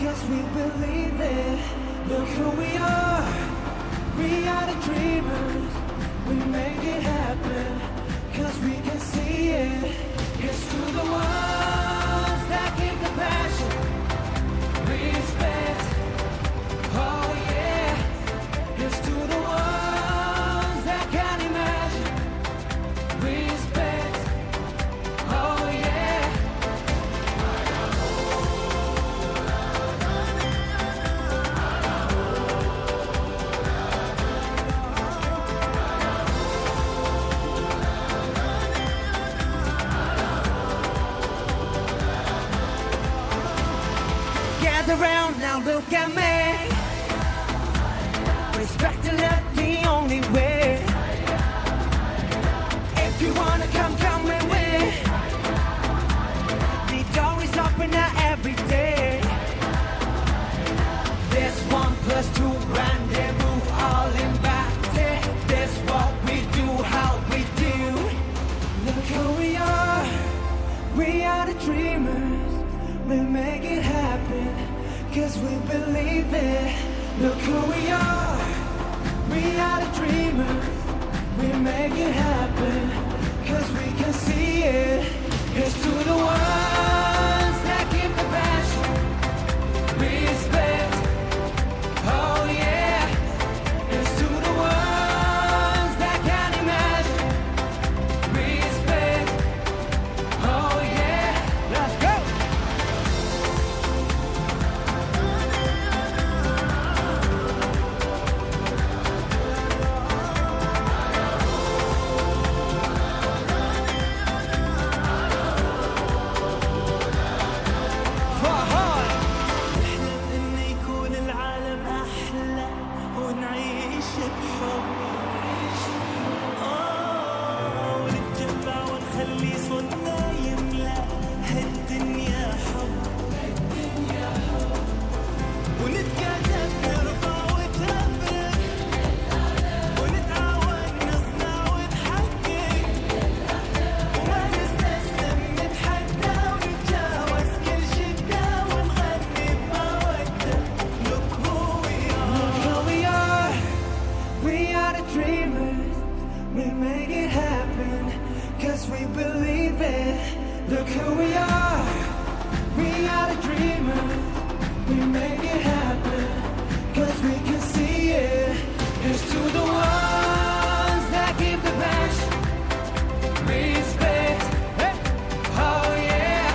'cause we believe it. Look who we are the dreamers. We make it happen, 'cause we can see it. Here's to the ones that give the passion, respect. Oh yeah, here's to the ones that can imagine, respect. Oh yeah. Gather round now, look at me. Respect and love the only way. If you wanna come with me. The door is open now every day. There's 1+2 rendezvous, all invited. That's what we do, how we do. Look who we are the dreamers. We make it happen, 'cause we believe it. Look who we are the dreamers. We make it happen, 'cause we can see it. Here's to the ones that give the passion, respect. Oh yeah, here's to the ones that can imagine, respect. Oh yeah, let's go. We make it happen, 'cause we believe it. Look who we are the dreamers. We make it happen, 'cause we can see it. Here's to the ones that give the passion, respect. Oh yeah,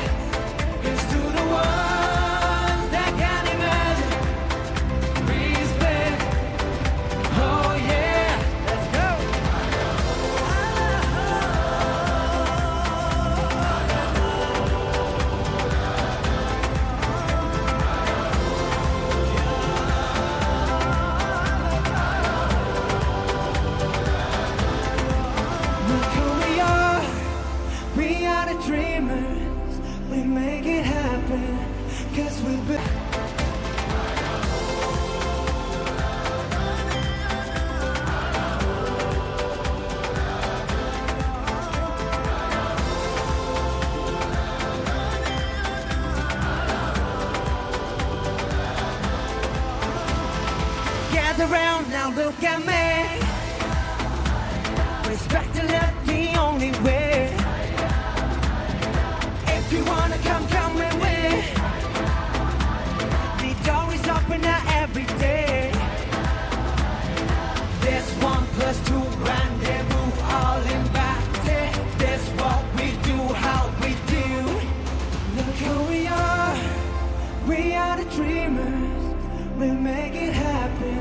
here's to the ones that can imagine, respect. Oh yeah, let's go. We are the dreamers. We make it happen, 'cause we gather round now, look at me. Respect and love the only way. If you wanna come with me. The door is open now every day. There's 1+2 rendezvous, all invited. That's what we do, how we do. Look who we are the dreamers. We make it happen,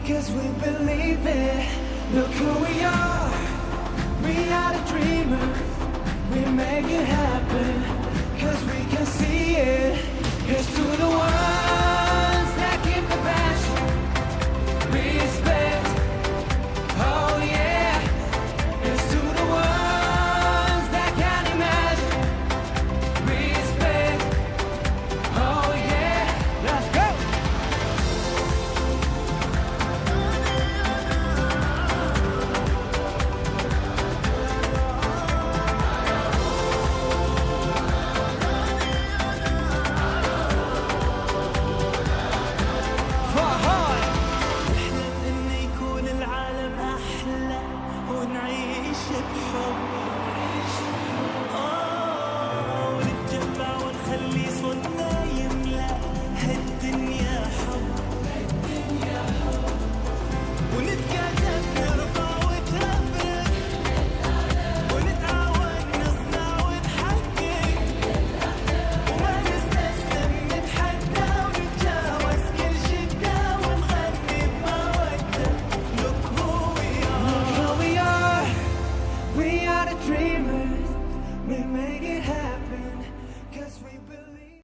'cause we believe it. Look who we are the dreamers. We make it happen, 'cause we can see it. Here's to the one.